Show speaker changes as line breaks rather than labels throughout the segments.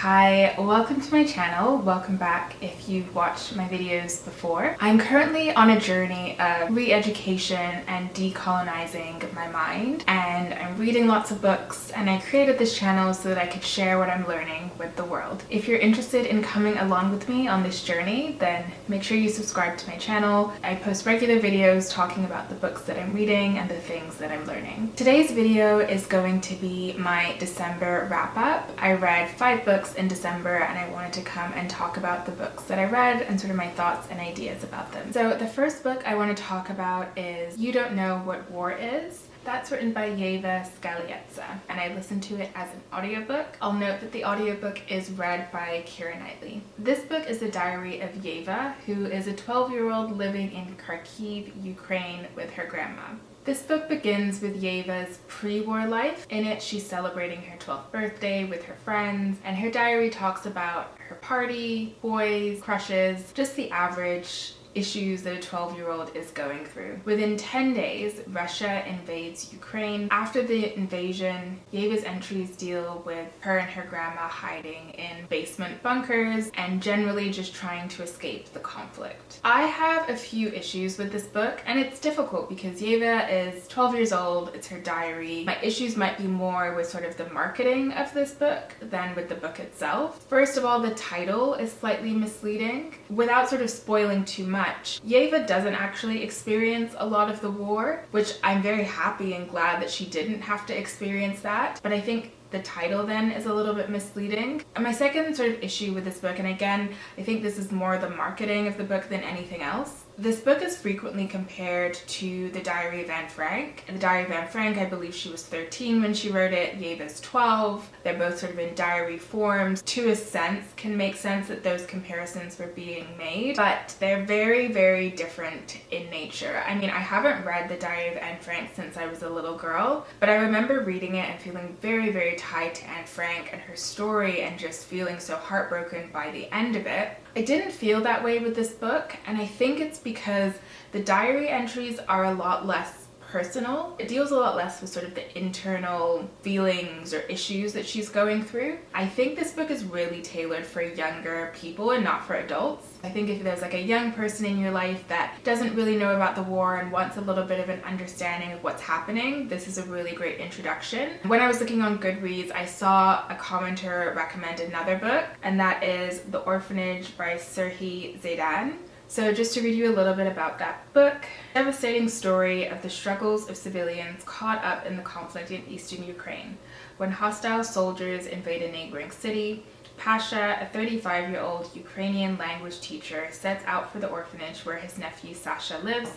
Hi, welcome to my channel. Welcome back if you've watched my videos before. I'm currently on a journey of re-education and decolonizing my mind, and I'm reading lots of books, and I created this channel so that I could share what I'm learning with the world. If you're interested in coming along with me on this journey, then make sure you subscribe to my channel. I post regular videos talking about the books that I'm reading and the things that I'm learning. Today's video is going to be my December wrap-up. I read 5 books in December, and I wanted to come and talk about the books that I read and sort of my thoughts and ideas about them. So the first book I want to talk about is You Don't Know What War Is. That's written by werther, and I listened to it as an audiobook. I'll note that the audiobook is read by Keira Knightley. This book is the diary of Eva, who is a 12-year-old living in Kharkiv, Ukraine with her grandma. This book begins with Eva's pre-war life. In it, she's celebrating her 12th birthday with her friends, and her diary talks about her party, boys, crushes, just the average issues that a 12-year-old is going through. Within 10 days, Russia invades Ukraine. After the invasion, Eva's entries deal with her and her grandma hiding in basement bunkers and generally just trying to escape the conflict. I have a few issues with this book, and it's difficult because Eva is 12 years old, it's her diary. My issues might be more with sort of the marketing of this book than with the book itself. First of all, the title is slightly misleading. Without sort of spoiling too much, Eva doesn't actually experience a lot of the war, which I'm very happy and glad that she didn't have to experience that, but I think the title then is a little bit misleading. And my second sort of issue with this book, and again, I think this is more the marketing of the book than anything else, this book is frequently compared to The Diary of Anne Frank. In The Diary of Anne Frank, I believe she was 13 when she wrote it, Yeva's 12. They're both sort of in diary forms. To a sense, can make sense that those comparisons were being made, but they're very, very different in nature. I mean, I haven't read The Diary of Anne Frank since I was a little girl, but I remember reading it and feeling very, very tied to Anne Frank and her story and just feeling so heartbroken by the end of it. I didn't feel that way with this book, and I think it's because the diary entries are a lot less personal. It deals a lot less with sort of the internal feelings or issues that she's going through. I think this book is really tailored for younger people and not for adults. I think if there's like a young person in your life that doesn't really know about the war and wants a little bit of an understanding of what's happening, this is a really great introduction. When I was looking on Goodreads, I saw a commenter recommend another book, and that is The Orphanage by Serhiy Zaidan. So just to read you a little bit about that book, devastating story of the struggles of civilians caught up in the conflict in eastern Ukraine. When hostile soldiers invade a neighboring city, Pasha, a 35-year-old Ukrainian language teacher, sets out for the orphanage where his nephew Sasha lives,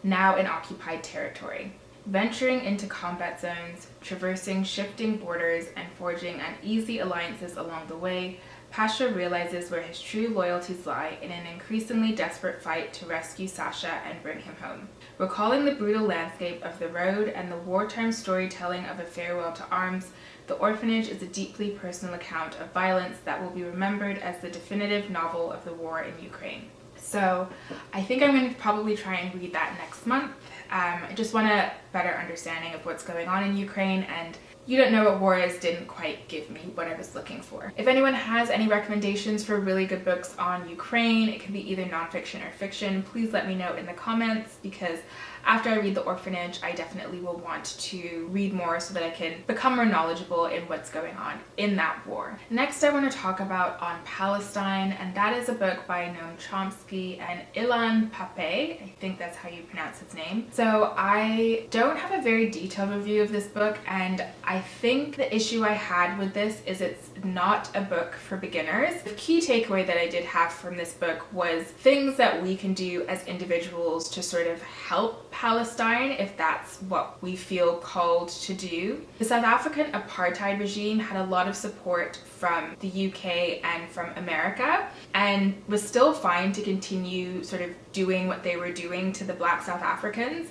now in occupied territory. Venturing into combat zones, traversing shifting borders, and forging uneasy alliances along the way, Pasha realizes where his true loyalties lie in an increasingly desperate fight to rescue Sasha and bring him home. Recalling the brutal landscape of the road and the wartime storytelling of a farewell to arms, The Orphanage is a deeply personal account of violence that will be remembered as the definitive novel of the war in Ukraine. So I think I'm going to probably try and read that next month. I just want a better understanding of what's going on in Ukraine, and You Don't Know What War Is didn't quite give me what I was looking for. If anyone has any recommendations for really good books on Ukraine, it can be either nonfiction or fiction, please let me know in the comments, because after I read The Orphanage, I definitely will want to read more so that I can become more knowledgeable in what's going on in that war. Next, I want to talk about On Palestine, and that is a book by Noam Chomsky and Ilan Pappé. I think that's how you pronounce his name. So I don't have a very detailed review of this book, and I think the issue I had with this is it's not a book for beginners. The key takeaway that I did have from this book was things that we can do as individuals to sort of help Palestine if that's what we feel called to do. The South African apartheid regime had a lot of support from the UK and from America, and was still fine to continue sort of doing what they were doing to the Black South Africans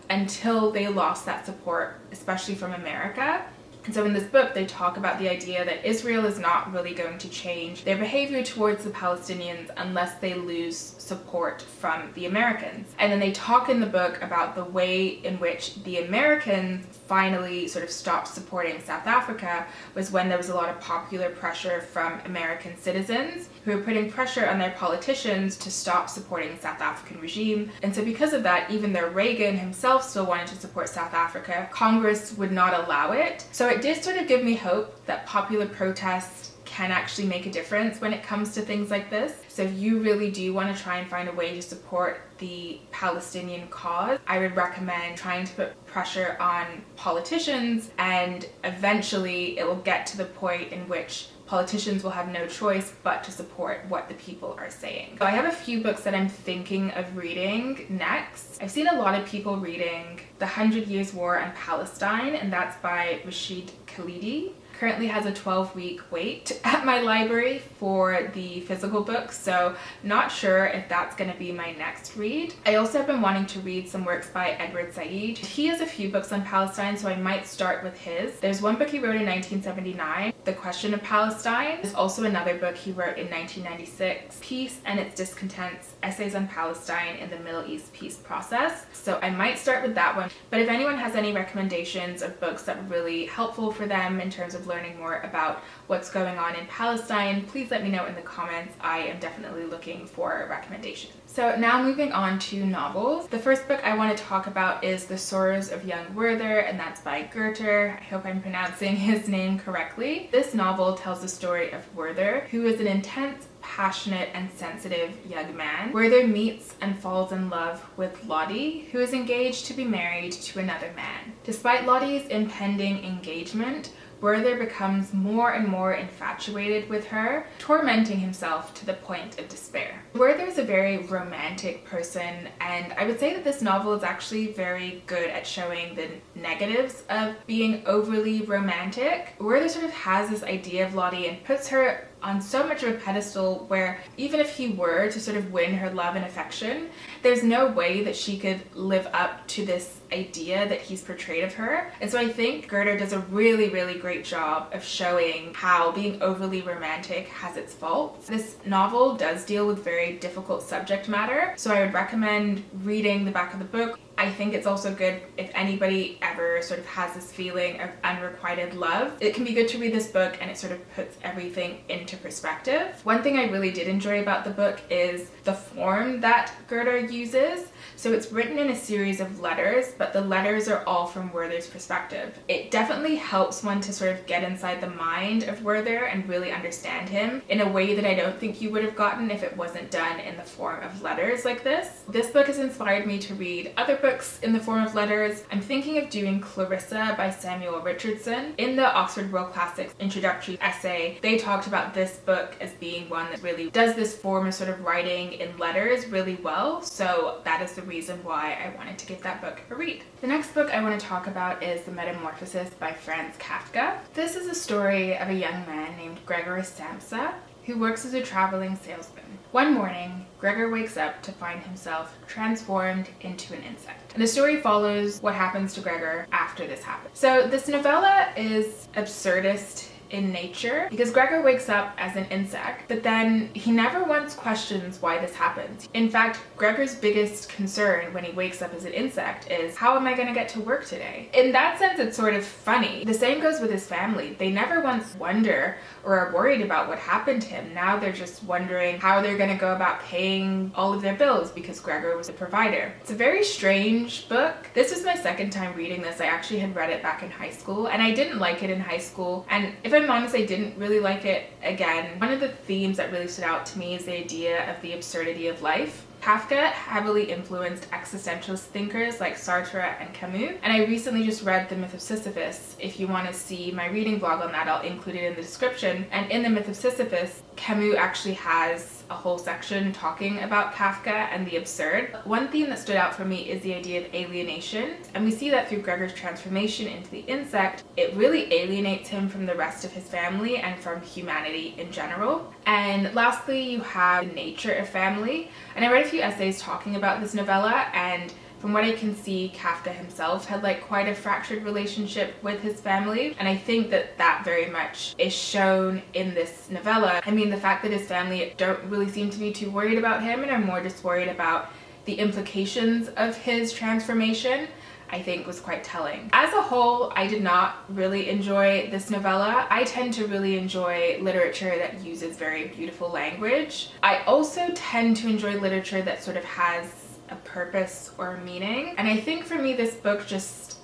until they lost that support, especially from America. And so in this book, they talk about the idea that Israel is not really going to change their behavior towards the Palestinians unless they lose support from the Americans. And then they talk in the book about the way in which the Americans finally sort of stopped supporting South Africa was when there was a lot of popular pressure from American citizens who were putting pressure on their politicians to stop supporting the South African regime. And so because of that, even though Reagan himself still wanted to support South Africa, Congress would not allow it. So it did sort of give me hope that popular protests can actually make a difference when it comes to things like this. So if you really do want to try and find a way to support the Palestinian cause, I would recommend trying to put pressure on politicians, and eventually it will get to the point in which politicians will have no choice but to support what the people are saying. So I have a few books that I'm thinking of reading next. I've seen a lot of people reading The 100 Years' War on Palestine, and that's by Rashid Khalidi. Currently has a 12-week wait at my library for the physical book, so not sure if that's going to be my next read. I also have been wanting to read some works by Edward Said. He has a few books on Palestine, so I might start with his. There's one book he wrote in 1979, The Question of Palestine. There's also another book he wrote in 1996, Peace and Its Discontents, Essays on Palestine in the Middle East Peace Process. So I might start with that one, but if anyone has any recommendations of books that were really helpful for them in terms of learning more about what's going on in Palestine, please let me know in the comments. I am definitely looking for recommendations. So now moving on to novels. The first book I want to talk about is The Sorrows of Young Werther, and that's by Goethe. I hope I'm pronouncing his name correctly. This novel tells the story of Werther, who is an intense, passionate, and sensitive young man. Werther meets and falls in love with Lottie, who is engaged to be married to another man. Despite Lottie's impending engagement, Werther becomes more and more infatuated with her, tormenting himself to the point of despair. Werther is a very romantic person, and I would say that this novel is actually very good at showing the negatives of being overly romantic. Werther sort of has this idea of Lottie and puts her on so much of a pedestal where even if he were to sort of win her love and affection, there's no way that she could live up to this idea that he's portrayed of her. And so I think Goethe does a really, really great job of showing how being overly romantic has its faults. This novel does deal with very difficult subject matter, so I would recommend reading the back of the book. I think it's also good if anybody ever sort of has this feeling of unrequited love. It can be good to read this book, and it sort of puts everything into perspective. One thing I really did enjoy about the book is the form that Goethe uses. So it's written in a series of letters, but the letters are all from Werther's perspective. It definitely helps one to sort of get inside the mind of Werther and really understand him in a way that I don't think you would have gotten if it wasn't done in the form of letters like this. This book has inspired me to read other books in the form of letters. I'm thinking of doing Clarissa by Samuel Richardson. In the Oxford World Classics introductory essay, they talked about this book as being one that really does this form of sort of writing in letters really well. So that is the reason why I wanted to give that book a read. The next book I want to talk about is The Metamorphosis by Franz Kafka. This is a story of a young man named Gregor Samsa who works as a traveling salesman. One morning, Gregor wakes up to find himself transformed into an insect. And the story follows what happens to Gregor after this happens. So this novella is absurdist in nature because Gregor wakes up as an insect, but then he never once questions why this happens. In fact, Gregor's biggest concern when he wakes up as an insect is, how am I going to get to work today? In that sense, it's sort of funny. The same goes with his family. They never once wonder or are worried about what happened to him. Now they're just wondering how they're going to go about paying all of their bills because Gregor was a provider. It's a very strange book. This was my second time reading this. I actually had read it back in high school, and I didn't like it in high school. And if I'm honest, I didn't really like it again. One of the themes that really stood out to me is the idea of the absurdity of life. Kafka heavily influenced existentialist thinkers like Sartre and Camus, and I recently just read The Myth of Sisyphus. If you want to see my reading blog on that, I'll include it in the description. And in The Myth of Sisyphus, Camus actually has a whole section talking about Kafka and the absurd. One theme that stood out for me is the idea of alienation, and we see that through Gregor's transformation into the insect. It really alienates him from the rest of his family and from humanity in general. And lastly, you have the nature of family, and I read a few essays talking about this novella, and from what I can see, Kafka himself had like quite a fractured relationship with his family, and I think that that very much is shown in this novella. I mean, the fact that his family don't really seem to be too worried about him and are more just worried about the implications of his transformation, I think was quite telling. As a whole, I did not really enjoy this novella. I tend to really enjoy literature that uses very beautiful language. I also tend to enjoy literature that sort of has a purpose or a meaning. And I think for me, this book just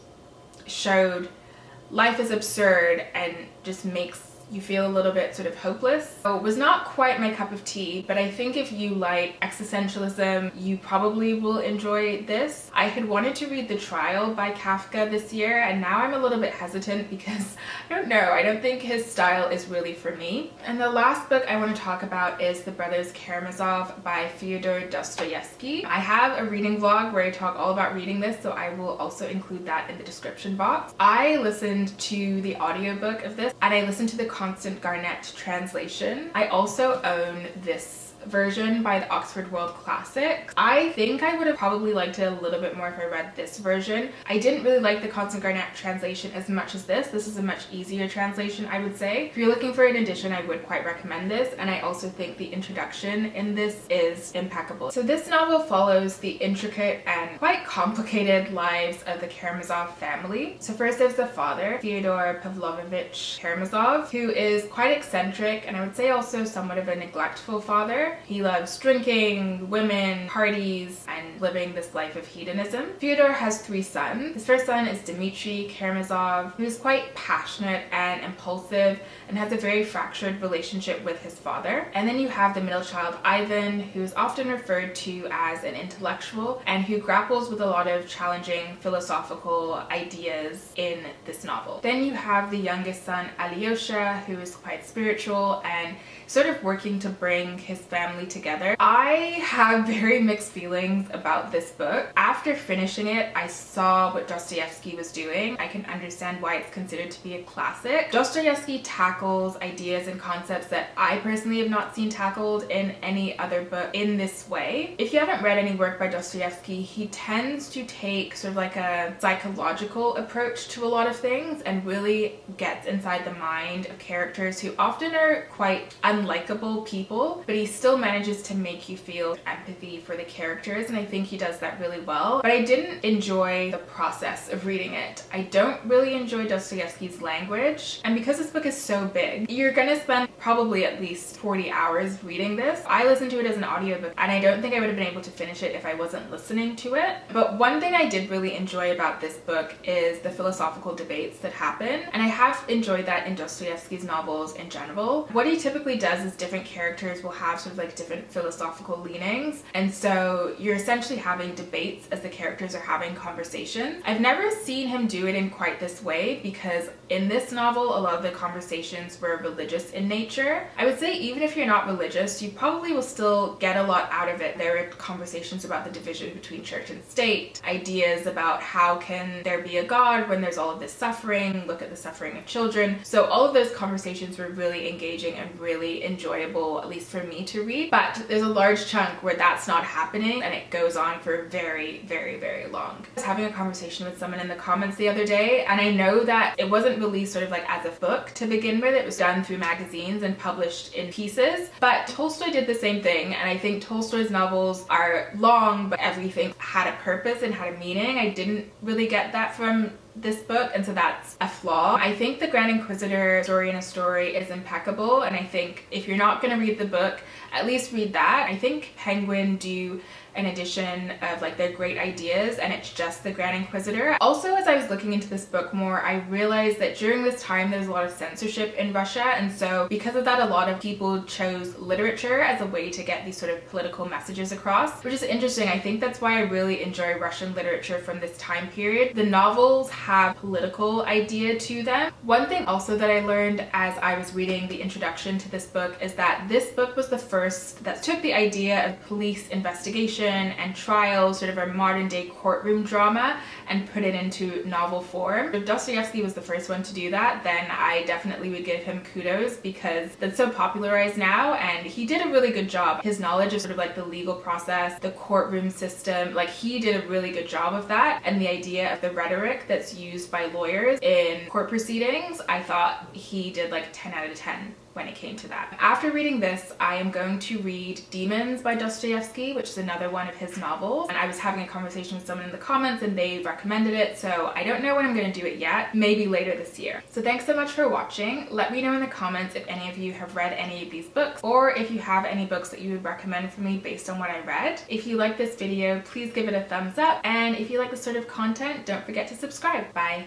showed life is absurd and just makes you feel a little bit sort of hopeless. So it was not quite my cup of tea, but I think if you like existentialism, you probably will enjoy this. I had wanted to read The Trial by Kafka this year, and now I'm a little bit hesitant because I don't know, I don't think his style is really for me. And the last book I want to talk about is The Brothers Karamazov by Fyodor Dostoevsky. I have a reading vlog where I talk all about reading this, so I will also include that in the description box. I listened to the audiobook of this, and I listened to the Constant Garnett translation. I also own this version by the Oxford World Classics. I think I would have probably liked it a little bit more if I read this version. I didn't really like the Constant Garnett translation as much as this. This is a much easier translation, I would say. If you're looking for an edition, I would quite recommend this, and I also think the introduction in this is impeccable. So this novel follows the intricate and quite complicated lives of the Karamazov family. So first there's the father, Fyodor Pavlovich Karamazov, who is quite eccentric and I would say also somewhat of a neglectful father. He loves drinking, women, parties, and living this life of hedonism. Fyodor has 3 sons. His first son is Dmitry Karamazov, who is quite passionate and impulsive and has a very fractured relationship with his father. And then you have the middle child, Ivan, who is often referred to as an intellectual and who grapples with a lot of challenging philosophical ideas in this novel. Then you have the youngest son, Alyosha, who is quite spiritual and sort of working to bring his family together. I have very mixed feelings about this book. After finishing it, I saw what Dostoevsky was doing. I can understand why it's considered to be a classic. Dostoevsky tackles ideas and concepts that I personally have not seen tackled in any other book in this way. If you haven't read any work by Dostoevsky, he tends to take sort of like a psychological approach to a lot of things and really gets inside the mind of characters who often are quite unlikable people, but he still manages to make you feel empathy for the characters, and I think he does that really well. But I didn't enjoy the process of reading it. I don't really enjoy Dostoevsky's language, and because this book is so big, you're gonna spend probably at least 40 hours reading this. I listened to it as an audiobook, and I don't think I would have been able to finish it if I wasn't listening to it. But one thing I did really enjoy about this book is the philosophical debates that happen, and I have enjoyed that in Dostoevsky's novels in general. What he typically does is different characters will have sort of like different philosophical leanings, and so you're essentially having debates as the characters are having conversations. I've never seen him do it in quite this way because in this novel a lot of the conversations were religious in nature. I would say even if you're not religious, you probably will still get a lot out of it. There are conversations about the division between church and state, ideas about how can there be a God when there's all of this suffering, look at the suffering of children. So all of those conversations were really engaging and really enjoyable, at least for me to read. But there's a large chunk where that's not happening and it goes on for very, very, very long. I was having a conversation with someone in the comments the other day, and I know that it wasn't released sort of like as a book to begin with. It was done through magazines and published in pieces, but Tolstoy did the same thing, and I think Tolstoy's novels are long, but everything had a purpose and had a meaning. I didn't really get that from this book, and so that's a flaw. I think the Grand Inquisitor story in a story is impeccable, and I think if you're not going to read the book, at least read that. I think Penguin do an edition of like their great ideas and it's just the Grand Inquisitor. Also, as I was looking into this book more, I realized that during this time there's a lot of censorship in Russia, and so because of that a lot of people chose literature as a way to get these sort of political messages across, which is interesting. I think that's why I really enjoy Russian literature from this time period. The novels have political idea to them. One thing also that I learned as I was reading the introduction to this book is that this book was the first that took the idea of police investigation and trial, sort of a modern day courtroom drama, and put it into novel form. If Dostoevsky was the first one to do that, then I definitely would give him kudos, because that's so popularized now, and he did a really good job. His knowledge of sort of like the legal process, the courtroom system, like he did a really good job of that, and the idea of the rhetoric that's used by lawyers in court proceedings, I thought he did like 10 out of 10 when it came to that. After reading this, I am going to read Demons by Dostoevsky, which is another one of his novels. And I was having a conversation with someone in the comments and they recommended it, so I don't know when I'm going to do it yet, maybe later this year. So thanks so much for watching. Let me know in the comments if any of you have read any of these books, or if you have any books that you would recommend for me based on what I read. If you like this video, please give it a thumbs up, and if you like this sort of content, don't forget to subscribe. Bye!